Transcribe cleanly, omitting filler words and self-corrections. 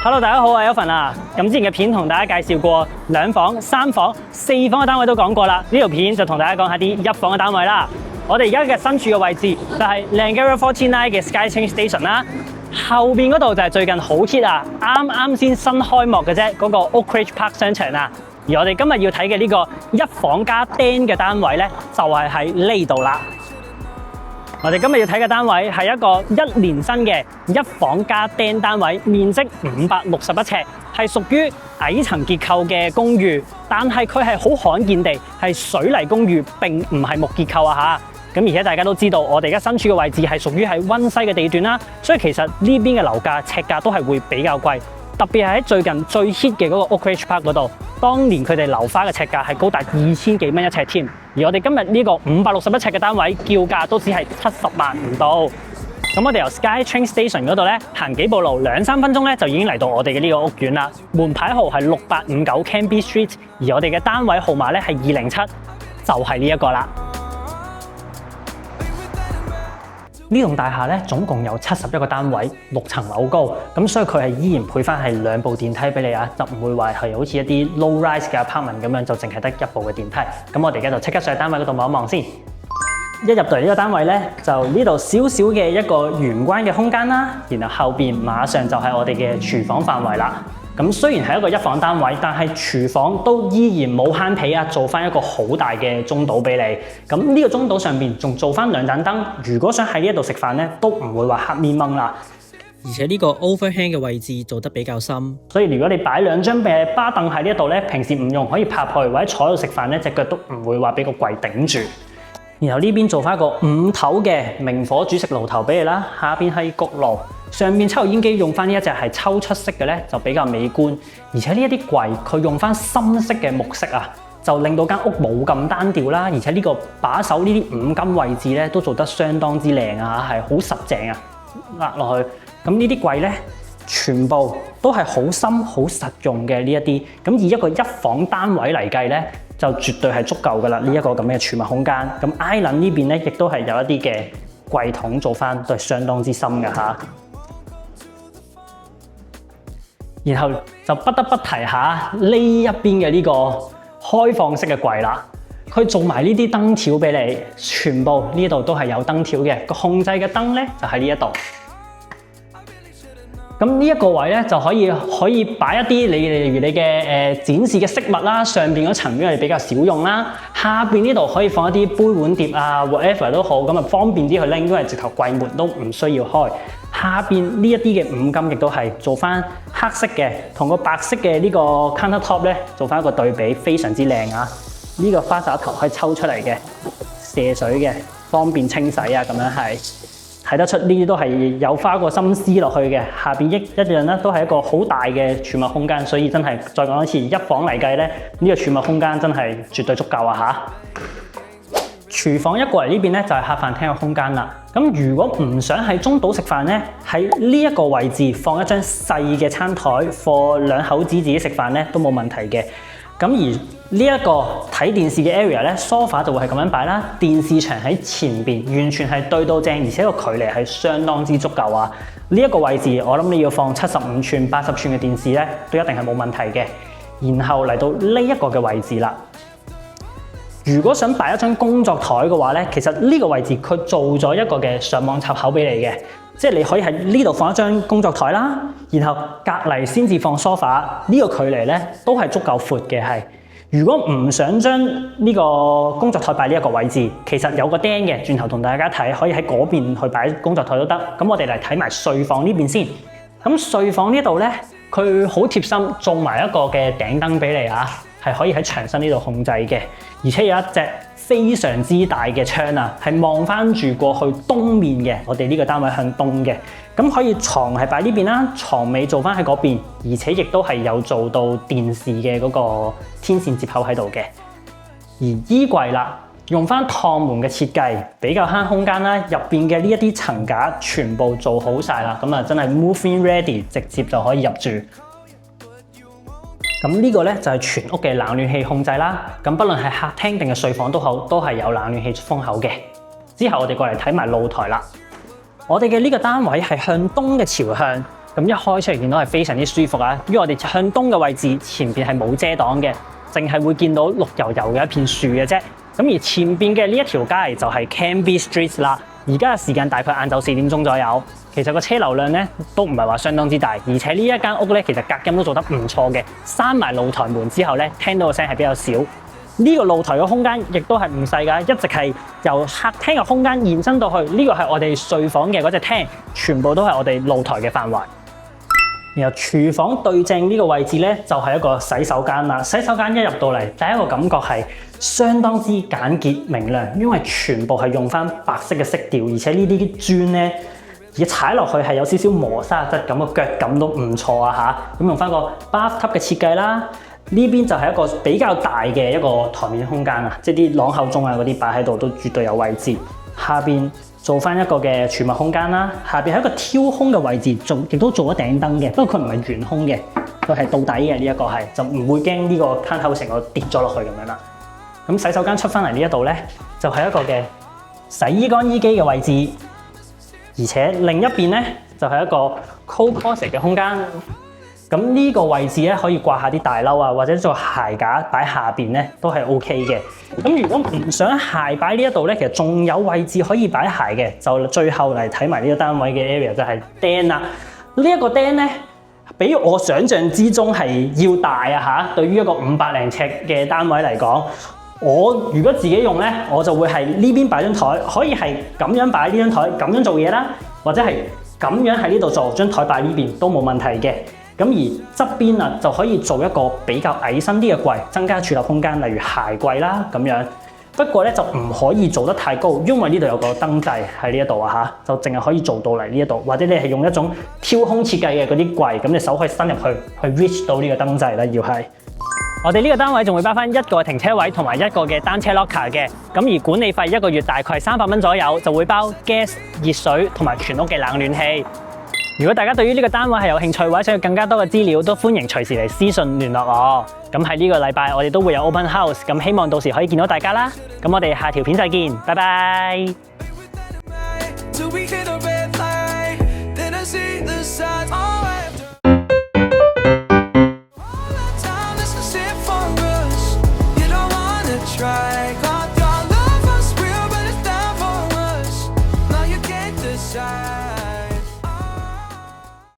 Hello， 大家好，我係 Elvin 啊。咁之前嘅片同大家介紹過2房、3房、4房嘅單位都講過啦。呢條片就同大家講下啲1房嘅單位啦。我哋而家嘅身處嘅位置就係 Langara 49嘅 SkyChange Station 啦。後邊嗰度就係最近好 hit 啊，啱先新開幕嘅啫，嗰個 Oakridge Park 商場啊。而我哋今日要睇嘅呢個1房加廳嘅單位咧，就係喺呢度啦。我哋今日要睇嘅單位係一個1年新嘅1房加廳單位，面積561尺，係屬於矮層結構嘅公寓，但係佢係好罕見地係水泥公寓，並唔係木結構啊嚇。咁而且大家都知道，我哋而家身處嘅位置係屬於喺溫西嘅地段啦，所以其實呢邊嘅樓價尺價都係會比較貴。特別係喺最近最 hit 嘅嗰個 Oakridge Park 嗰度，當年佢哋樓花嘅尺價係高達2000幾蚊一尺添。而我哋今日呢個561尺嘅單位叫價都只係70萬唔到。咁我哋由 SkyChange Station 嗰度咧行幾步路2-3分鐘咧就已經嚟到我哋嘅呢個屋苑啦。門牌號係6859 Canby Street， 而我哋嘅單位號碼咧係207，就係呢一個啦。呢棟大廈咧總共有71個單位，6層樓高，咁所以佢係依然配翻係2部電梯俾你啊，就唔會話係好似一啲 low rise 嘅 apartment 咁樣就淨係得1部嘅電梯。咁我哋而家就即刻上去單位嗰度望一望先。一入到嚟呢個單位咧，就呢度少少嘅一個玄關嘅空間啦，然後後邊馬上就係我哋嘅廚房範圍啦。咁雖然係一個1房單位，但係廚房都依然冇慳皮啊，做翻一個好大嘅中島俾你。咁呢個中島上邊仲做翻2盞燈，如果想喺呢一度食飯咧，都唔會話黑面掹啦。而且呢個 overhang 嘅位置做得比較深，所以如果你擺2張嘅巴凳喺呢一度咧，平時唔用可以拍去或者坐喺度食飯咧，隻腳都唔會話俾個櫃頂住。然後呢邊做翻一個5頭嘅明火煮食爐頭俾你啦，下邊係焗爐。上面抽油煙機用翻呢一隻係抽出式嘅咧，就比較美觀。而且呢一啲櫃佢用翻深色嘅木色啊，就令到間屋冇咁單調啦。而且呢個把手呢啲5金位置咧都做得相當之靚啊，係好實淨啊，壓落去。咁呢啲櫃咧全部都係好深好實用嘅呢一啲。咁以一個1房單位嚟計咧，就絕對係足夠噶啦。呢一個咁嘅儲物空間。咁 Island 呢邊咧亦都係有一啲嘅櫃桶做翻，都係相當之深嘅嚇。然後就不得不提下呢一邊嘅呢個開放式嘅櫃啦，佢做埋呢啲燈條俾你，全部呢度都係有燈條嘅。個控制嘅燈咧就喺呢一度。咁呢一個位咧就可以擺一啲例如你嘅展示嘅飾物啦，上邊嗰層因為比較少用啦，下邊呢度可以放一啲杯碗碟啊 whatever 都好，咁啊方便啲去拎，因為直頭櫃門都唔需要開。下邊呢一啲嘅5金亦都係做翻黑色嘅，同個白色嘅呢個 countertop 咧做翻一個對比，非常之靚啊！呢個花灑頭可以抽出嚟嘅，射水嘅，方便清洗啊，咁樣係睇得出呢啲都係有花過心思落去嘅。下邊一樣咧都係一個好大嘅儲物空間，所以真係再講一次，1房嚟計咧，呢個儲物空間真係絕對足夠啊嚇！廚房一過嚟呢邊咧就係客飯廳嘅空間啦。咁如果唔想喺中島食飯咧，喺呢一個位置放一張細嘅餐台，for 2口子自己食飯咧都冇問題嘅。咁而呢一個睇電視嘅 area 咧 ，sofa 就會係咁樣擺啦。電視牆喺前邊，完全係對到正，而且個距離係相當之足夠啊！呢一個位置我諗你要放75寸、80寸嘅電視咧，都一定係冇問題嘅。然後嚟到呢一個嘅位置啦。如果想擺一張工作台嘅話咧，其實呢個位置佢做咗一個嘅上網插口俾你嘅，即係你可以喺呢度放一張工作台啦，然後隔離先至放 sofa， 呢個距離咧都係足夠闊嘅係。如果唔想將呢個工作台擺呢一個位置，其實有個釘嘅，轉頭同大家睇，可以喺嗰邊去擺工作台都得。咁我哋嚟睇埋睡房呢邊先。咁睡房呢度咧，佢好貼心，做埋一個嘅頂燈俾你啊，係可以喺牆身呢度控制嘅。而且有一隻非常之大嘅窗啊，係望翻住過去東面嘅，我哋呢個單位向東嘅，咁可以床係擺呢邊啦，床尾做翻喺嗰邊，而且亦都係有做到電視嘅嗰個天線接口喺度嘅。而衣櫃啦，用翻趟門嘅設計，比較慳空間啦，入邊嘅呢一啲層架全部做好晒啦，咁啊真係 move-in ready， 直接就可以入住。咁呢個咧就係全屋嘅冷暖氣控制啦。咁不論係客廳定係睡房都好，都係有冷暖氣風口嘅。之後我哋過嚟睇埋露台啦。我哋嘅呢個單位係向東嘅朝向，咁一開出嚟見到係非常之舒服啊！因為我哋向東嘅位置前邊係冇遮擋嘅，淨係會見到綠油油嘅一片樹嘅啫。咁而前邊嘅呢一條街就係 Cambie Street 啦。而家嘅時間大概晏晝4點鐘左右。其實個車流量咧都唔係話相當之大，而且呢一間屋咧其實隔音都做得唔錯嘅。閂埋露台門之後咧，聽到嘅聲係比較少。呢個露台嘅空間亦都係唔細㗎，一直係由客廳嘅空間延伸到去呢個係我哋睡房嘅嗰隻廳，全部都係我哋露台嘅範圍。然後廚房對正呢個位置咧，就係一個洗手間啦。洗手間一入到嚟，第一個感覺係相當之簡潔明亮，因為全部係用翻白色嘅色調，而且呢啲磚咧，而踩落去係有少少磨砂質感，個腳感都唔錯啊嚇。咁用翻個 bathtub 嘅設計啦，呢邊就係一個比較大嘅一個台面空間啊，即係啲朗口鐘啊嗰啲擺喺度都絕對有位置。下邊做翻一個嘅儲物空間啦，下邊係一個挑空嘅位置，亦都做咗頂燈嘅，不過佢唔係懸空嘅，佢係到底嘅呢一個係，就唔會驚呢個攤口成個跌咗落去咁樣啦。咁洗手間出翻嚟呢一度咧，就係一個嘅洗衣乾衣機嘅位置，而且另一邊咧就係一個 coat closet 嘅空間。咁呢個位置咧可以掛下啲大褸啊，或者做鞋架擺下邊咧都係 OK 嘅。咁如果唔想鞋擺呢一度咧，其實仲有位置可以擺鞋嘅。就最後嚟睇埋呢個單位嘅 area 就係釘啦。呢一個釘咧，比我想象之中係要大啊嚇。對於一個500零尺嘅單位嚟講，我如果自己用咧，我就會係呢邊擺張台，可以係咁樣擺呢張台，咁樣做嘢啦，或者係咁樣喺呢度做，張台擺呢邊都冇問題嘅。咁而側邊啊就可以做一個比較矮身啲嘅櫃，增加儲物空間，例如鞋櫃啦咁樣。不過咧就唔可以做得太高，因為呢度有個燈掣喺呢一度啊嚇，就淨係可以做到嚟呢一度，或者你係用一種挑空設計嘅嗰啲櫃，咁你手可以伸入去 reach 到呢個燈掣啦。要係我哋呢個單位仲會包翻一個停車位同埋一個嘅單車 locker 嘅，咁而管理費一個月大概係300蚊左右，就會包 gas 熱水同埋全屋嘅冷暖氣。如果大家對於呢個單位係有興趣或者想要更加多嘅資料，都歡迎隨時嚟私信聯絡我。咁喺呢個禮拜我哋都會有 open house，咁希望到時可以見到大家啦。咁我哋下條片再見，拜拜。Side